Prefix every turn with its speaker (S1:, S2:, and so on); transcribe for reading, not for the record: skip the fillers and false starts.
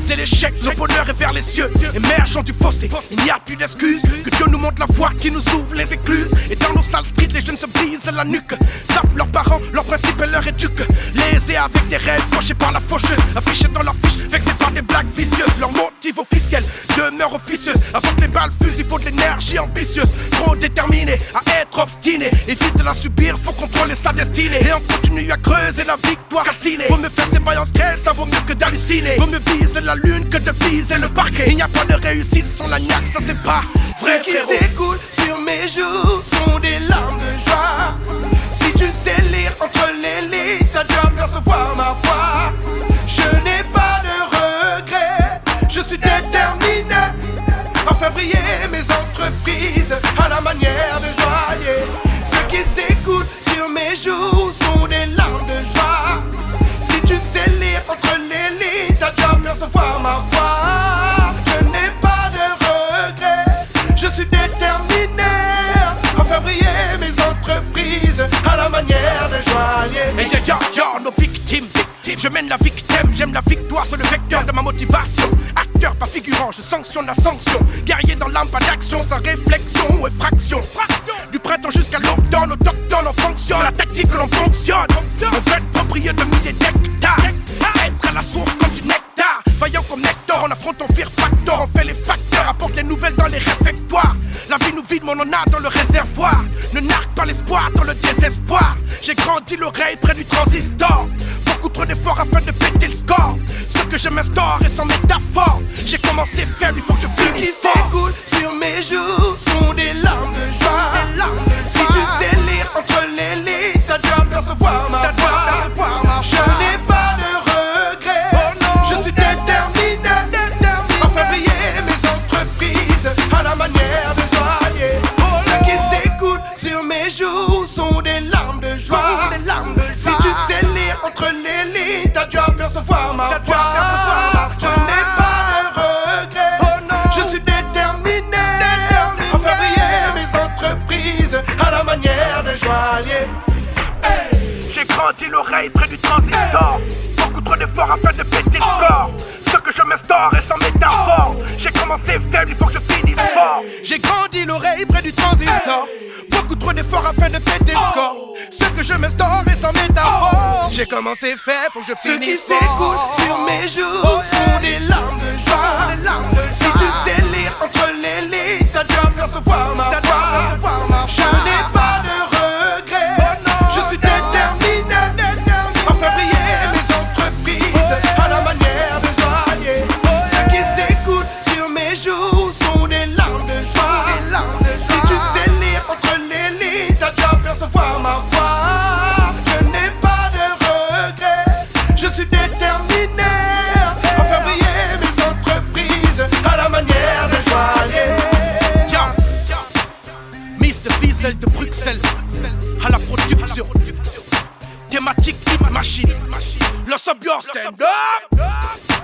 S1: c'est l'échec, le bonheur est vers les cieux. Émergeons du fossé, il n'y a plus d'excuses. Que Dieu nous montre la voie qui nous ouvre les écluses. Et dans nos salles street, les jeunes se brisent la nuque. Sapent leurs parents, leurs principes et leur éduque. Lésés avec des rêves, fauchés par la faucheuse. Affichés dans leur fiche, vexés par des blagues vicieuses. Leur motif officiel demeure officieuse. Avant que les balles fusent, il faut de l'énergie ambitieuse. Trop déterminé à être obstiné. Évite de la subir, faut contrôler sa destinée. Et on continue à creuser la victoire calcinée. Vaut mieux faire ses vaillances qu'elle, ça vaut mieux que d'halluciner. Vaut mieux viser la lune que de viser le parquet. Il n'y a pas de réussite sans la niaque, ça c'est pas vrai.
S2: Ce qui s'écoule sur mes joues sont des larmes de joie. Si tu sais lire entre les lignes, t'as dû apercevoir ma voix. Je n'ai pas de regrets, je suis déterminé à faire briller mes entreprises à la manière de joaillier. Ce qui s'écoule sur mes joues sont des larmes de joie. Si tu sais lire entre les lignes, t'as dû apercevoir ma voix. Je n'ai pas de regrets, je suis déterminé à faire briller mes entreprises à la manière de joaillier.
S1: Et nos victimes. Je mène la victime, j'aime la victoire, c'est le vecteur de ma motivation. Acteur, pas figurant, je sanctionne la sanction. Guerrier dans l'âme, pas d'action, sans réflexion ou effraction. Du printemps jusqu'à l'automne, autochtone, on fonctionne. C'est la tactique que l'on fonctionne. On veut être propriétaire de milliers d'hectares. Être à la source comme du nectar. Vaillant comme Nectar, on affronte ton fear factor. On fait les facteurs, apporte les nouvelles dans les réfectoires. La vie nous vide, mais on en a dans le réservoir. Ne nargue pas l'espoir dans le désespoir. J'ai grandi l'oreille près du transistor. Beaucoup trop d'efforts afin de péter le score. Ce que je m'instaure est sans métaphore. J'ai commencé faible, il faut que je finisse fort.
S2: Ce qui s'écoule sur mes joues sont des larmes de joie. Si tu sais lire entre les lignes, t'as dû apercevoir ma voix. Je n'ai pas de regrets, je suis déterminé à faire briller mes entreprises à la manière de joaillier. Ce qui s'écoule sur mes joues sont des larmes de joie. Si tu sais lire entre les lignes, t'as dû apercevoir ma voix. Je n'ai pas de regrets, je suis déterminé à faire briller mes entreprises à la manière de joaillier.
S1: J'ai grandi l'oreille près du transistor. Beaucoup trop d'efforts afin de péter le score. Ce que je m'instaure est sans métaphore. J'ai commencé faible, il faut que je finisse fort.
S2: J'ai grandi l'oreille près du transistor. Beaucoup trop d'efforts afin de péter le score. Ce que je m'instaure est sans métaphore. J'ai commencé faible, faut que je finisse fort. Ce qui s'écoule sur mes joues sont des larmes de joie. Si tu sais lire entre les lignes, t'as dû apercevoir ma voix. Je n'ai pas de regrets, je suis déterminé à faire briller mes entreprises à la manière de joaillier. Ce qui s'écoule sur mes joues sont des larmes de joie. Si tu sais lire entre les lignes, t'as dû apercevoir ma voix. Je n'ai pas de regrets, je suis déterminé à faire briller mes entreprises à la manière de joaillier.
S1: Mr. Wiesel de Bruxelles à la production. Thématique hit machine. Le sub your stand up.